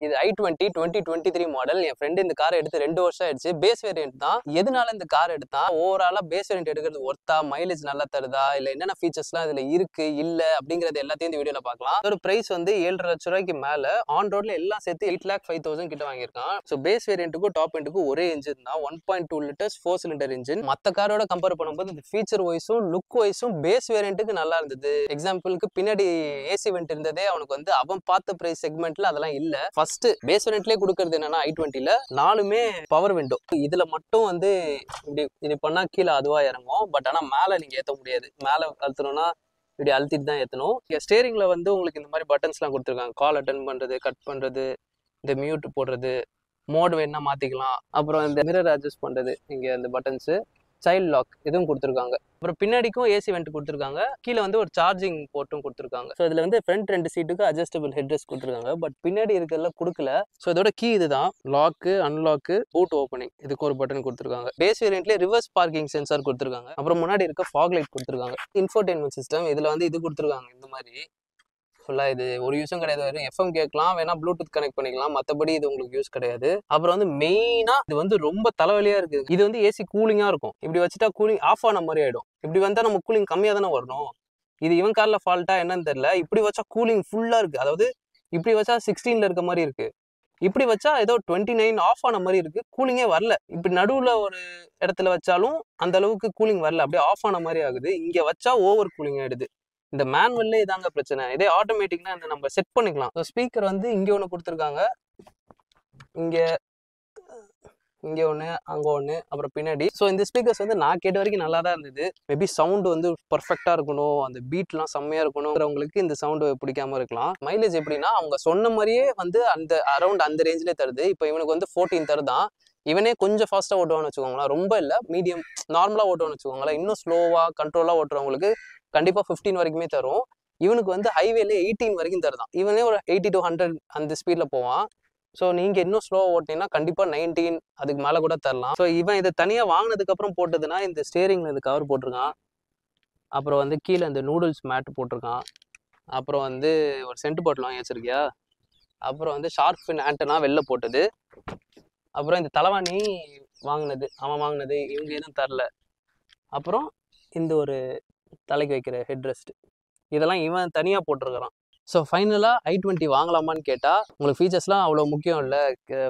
இது i20 2023 model. என் friend இந்த car எடுத்து 2 வருஷம் ஆயிடுச்சு. பேஸ் வேரியன்ட் தான். எதனால இந்த கார் எடுத்தா ஓவராலா பேஸ் வேரியன்ட் எடுக்கிறது ஒர்த்தா, மைலேஜ் நல்லா தருதா, இல்ல என்னென்ன ஃபீச்சர்ஸ்லாம் இதுல இருக்கு இல்ல அப்படிங்கறது எல்லாத்தையும் இந்த வீடியோல பார்க்கலாம். ஒரு பிரைஸ் வந்து 7.5 லட்சம் ரூபாய்க்கு மேல ஆன் ரோட்ல எல்லாம் சேர்த்து 8,05,000 கிட்ட வாங்கியிருக்கான். ஸோ பேஸ் வேரியன்ட்டுக்கும் டாப் எண்டுக்கும் ஒரே இன்ஜின் தான். 1.2 லிட்டர்ஸ் 4 சிலிண்டர் இன்ஜின். மத்த காரோட கம்பேர் பண்ணும்போது இந்த ஃபீச்சர் வைஸும் லுக் வைஸும் பேஸ் வேரியன்ட்டுக்கு நல்லா இருந்தது. எக்ஸாம்பிளுக்கு பின்னாடி ஏசி வெண்ட் இருந்ததே அவனுக்கு வந்து அவன் பார்த்த பிரைஸ் செக்மெண்ட்ல அதெல்லாம் இல்ல. ஃபர்ஸ்ட் பேஸ் வேரியன்ட்லயே கொடுக்கறது என்னன்னா i20ல 4மே பவர் விண்டோ. இதுல மட்டும் வந்து இப்படி பண்ணா கீழே அதுவா இறங்கும். பட் ஆனா மேல நீங்க ஏத்த முடியாது. மேல அழுத்தணும்னா இப்படி அழுத்திட்டு தான் ஏத்தணும். ஸ்டேரிங்ல வந்து உங்களுக்கு இந்த மாதிரி பட்டன்ஸ் எல்லாம் கொடுத்துருக்காங்க. கால் அட்டன் பண்றது, கட் பண்றது, இந்த மியூட் போடுறது, மோட் வேணா மாத்திக்கலாம். அப்புறம் இந்த மிரர் அட்ஜஸ்ட் பண்றது, இங்க இந்த பட்டன்ஸ், சைல்ட் லாக் இதுவும் கொடுத்துருக்காங்க. அப்புறம் பின்னாடிக்கும் ஏசி வெண்ட் கொடுத்துருக்காங்க. கீழே வந்து ஒரு சார்ஜிங் போர்ட்டும் கொடுத்துருக்காங்க. ஸோ இதுல வந்து ஃப்ரண்ட் 2 சீட்டுக்கு அட்ஜஸ்டபிள் ஹெட்ரெஸ்ட் கொடுத்துருக்காங்க. பட் பின்னாடி இருக்கிறதுல கொடுக்கல. ஸோ இதோட கீ இதுதான். லாக்கு, அன்லாக்கு, பூட் ஓப்பனிங் இதுக்கு ஒரு பட்டன் கொடுத்துருக்காங்க. பேஸ் வேரியன்ட்லேயே ரிவர்ஸ் பார்க்கிங் சென்சார் கொடுத்துருக்காங்க. அப்புறம் முன்னாடி இருக்க ஃபாக் லைட் கொடுத்துருக்காங்க. இன்ஃபோடெயின்மெண்ட் சிஸ்டம் இதுல வந்து இது கொடுத்துருக்காங்க. இந்த மாதிரி ஃபுல்லாக இது ஒரு யூஸும் கிடையாது. வெறும் எஃப்எம் கேட்கலாம், வேணா ப்ளூடூத் கனெக்ட் பண்ணிக்கலாம். மற்றபடி இது உங்களுக்கு யூஸ் கிடையாது. அப்புறம் வந்து மெயினா இது வந்து ரொம்ப தலைவலியா இருக்கு. இது வந்து ஏசி கூலிங்கா இருக்கும். இப்படி வச்சுட்டா கூலிங் ஆஃப் ஆன மாதிரி ஆயிடும். இப்படி வந்தா நம்ம கூலிங் கம்மியாக தானே வரணும். இது இவன் கார்ல ஃபால்ட்டா என்னன்னு தெரியல. இப்படி வச்சா கூலிங் ஃபுல்லா இருக்கு. அதாவது இப்படி வச்சா 16ல இருக்க மாதிரி இருக்கு. இப்படி வச்சா ஏதோ 29 ஆஃப் ஆன மாதிரி இருக்கு. கூலிங்கே வரல. இப்படி நடுவுல ஒரு இடத்துல வச்சாலும் அந்த அளவுக்கு கூலிங் வரல. அப்படியே ஆஃப் ஆன மாதிரி ஆகுது. இங்க வச்சா ஓவர் கூலிங் ஆயிடுது. இந்த மேனுவல்லே இதாங்க பிரச்சனை. இதே ஆட்டோமேட்டிக்னா இந்த நம்ம செட் பண்ணிக்கலாம். ஸ்பீக்கர் வந்து இங்க ஒன்று கொடுத்துருக்காங்க, இங்க ஒன்று, அங்கே ஒன்று, அப்புறம் பின்னாடி. ஸோ இந்த ஸ்பீக்கர்ஸ் வந்து நான் கேட்ட வரைக்கும் நல்லா தான் இருந்தது. மேபி சவுண்டு வந்து பர்ஃபெக்டாக இருக்கணும், அந்த பீட்லாம் செம்மையாக இருக்கணுங்கிறவங்களுக்கு இந்த சவுண்டு பிடிக்காம இருக்கலாம். மைலேஜ் எப்படின்னா அவங்க சொன்ன மாதிரியே வந்து அந்த அரௌண்ட் அந்த ரேஞ்சிலே தருது. இப்போ இவனுக்கு வந்து 14 தருதான். இவனே கொஞ்சம் ஃபாஸ்ட்டாக ஓட்டுவான்னு வச்சுக்கோங்களேன். ரொம்ப இல்லை, மீடியம் நார்மலாக ஓட்டுவான்னு வச்சுக்கோங்களேன். இன்னும் ஸ்லோவாக கண்ட்ரோலாக ஓட்டுறவங்களுக்கு கண்டிப்பாக 15 வரைக்குமே தரும். இவனுக்கு வந்து ஹைவேல 18 வரைக்கும் தருதான். இவனே ஒரு 80 to 100 அந்த ஸ்பீடில் போவான். ஸோ நீங்கள் இன்னும் ஸ்லோவாக ஓட்டினீங்கன்னா கண்டிப்பாக 19 அதுக்கு மேலே கூட தரலாம். ஸோ இவன் இதை தனியாக வாங்கினதுக்கப்புறம் போட்டதுன்னா இந்த ஸ்டேரிங்கில் இந்த கவர் போட்டிருக்கான். அப்புறம் வந்து கீழே இந்த நூடுல்ஸ் மேட் போட்டிருக்கான். அப்புறம் வந்து ஒரு சென்ட் பாட்டில் வாங்கி வச்சிருக்கியா. அப்புறம் வந்து ஷார்க் ஃபின் ஆண்டனா வெளில போட்டது. அப்புறம் இந்த தலைவாணி வாங்கினது அவன் வாங்கினது, இவங்க எதுவும் தரல. அப்புறம் இந்த ஒரு தலைக்கு வைக்கிற ஹெட் ரெஸ்ட், இதெல்லாம் இவன் தனியாக போட்டிருக்கிறான். ஸோ ஃபைனலாக i20 வாங்கலாமான்னு கேட்டால் உங்களுக்கு ஃபீச்சர்ஸ்லாம் அவ்வளோ முக்கியம் இல்லை.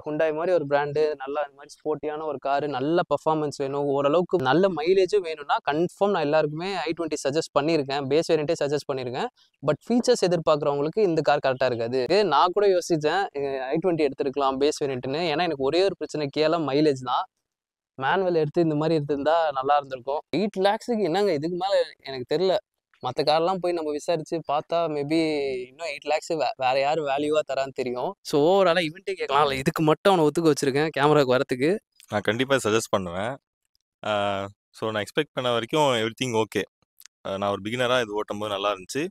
ஹுண்டாய் மாதிரி ஒரு பிராண்டு, நல்லா இந்த மாதிரி ஸ்போர்ட்டியான ஒரு காரு, நல்ல பர்ஃபார்மன்ஸ் வேணும், ஓரளவுக்கு நல்ல மைலேஜும் வேணும்னா கன்ஃபார்ம் நான் எல்லாருக்குமே i20 சஜஸ்ட் பண்ணியிருக்கேன். பேஸ் வேரியண்ட்டே சஜஸ்ட் பண்ணியிருக்கேன். பட் ஃபீச்சர்ஸ் எதிர்பார்க்குறவங்களுக்கு இந்த கார் கரெக்டாக இருக்காது. நான் கூட யோசித்தேன் i20 எடுத்துருக்கலாம் பேஸ் வேரியண்ட்டுன்னு. ஏன்னா எனக்கு ஒரே ஒரு பிரச்சனை கேள மைலேஜ் தான். மேனுவல் எடுத்து இந்த மாதிரி எடுத்திருந்தா நல்லா இருந்திருக்கும். 8 lakhs என்னங்க இதுக்கு மேலே எனக்கு தெரியல. மற்ற கார்லாம் போய் நம்ம விசாரிச்சு பார்த்தா மேபி இன்னும் 8 lakhs வேற யாரும் வேல்யூவா தரான்னு தெரியும். ஸோ ஓவராலாக இவன்ட்டே கேட்கலாம். இதுக்கு மட்டும் அவனை ஒத்துக்க வச்சிருக்கேன் கேமராவுக்கு வரத்துக்கு. நான் கண்டிப்பாக சஜஸ்ட் பண்ணுவேன். ஸோ நான் எக்ஸ்பெக்ட் பண்ண வரைக்கும் எவ்ரிதிங் ஓகே. நான் ஒரு பிகினராக இது ஓட்டும் போது நல்லா இருந்துச்சு.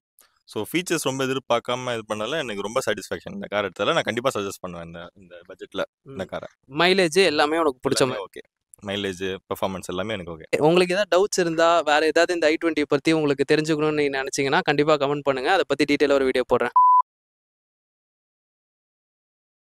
ஸோ ஃபீச்சர்ஸ் ரொம்ப எதிர்பார்க்காம இது பண்ணல, எனக்கு ரொம்ப சாட்டிஸ்ஃபேக்ஷன் இந்த கார் எடுத்ததில். நான் கண்டிப்பாக சஜஸ்ட் பண்ணுவேன் இந்த பட்ஜெட்டில் இந்த காரை. மைலேஜ் எல்லாமே உனக்கு பிடிச்ச மாதிரி ஓகே. மைலேஜ், பெர்ஃபார்மன்ஸ் எல்லாமே எனக்கு ஓகே. உங்களுக்கு ஏதாவது டவுட்ஸ் இருந்தால் வேறு ஏதாவது இந்த i20 பற்றி உங்களுக்கு தெரிஞ்சுக்கணும்னு நீங்கள் நினச்சிங்கன்னா கண்டிப்பாக கமெண்ட் பண்ணுங்கள். அதை பற்றி டீட்டெயிலாக ஒரு வீடியோ போடுறேன்.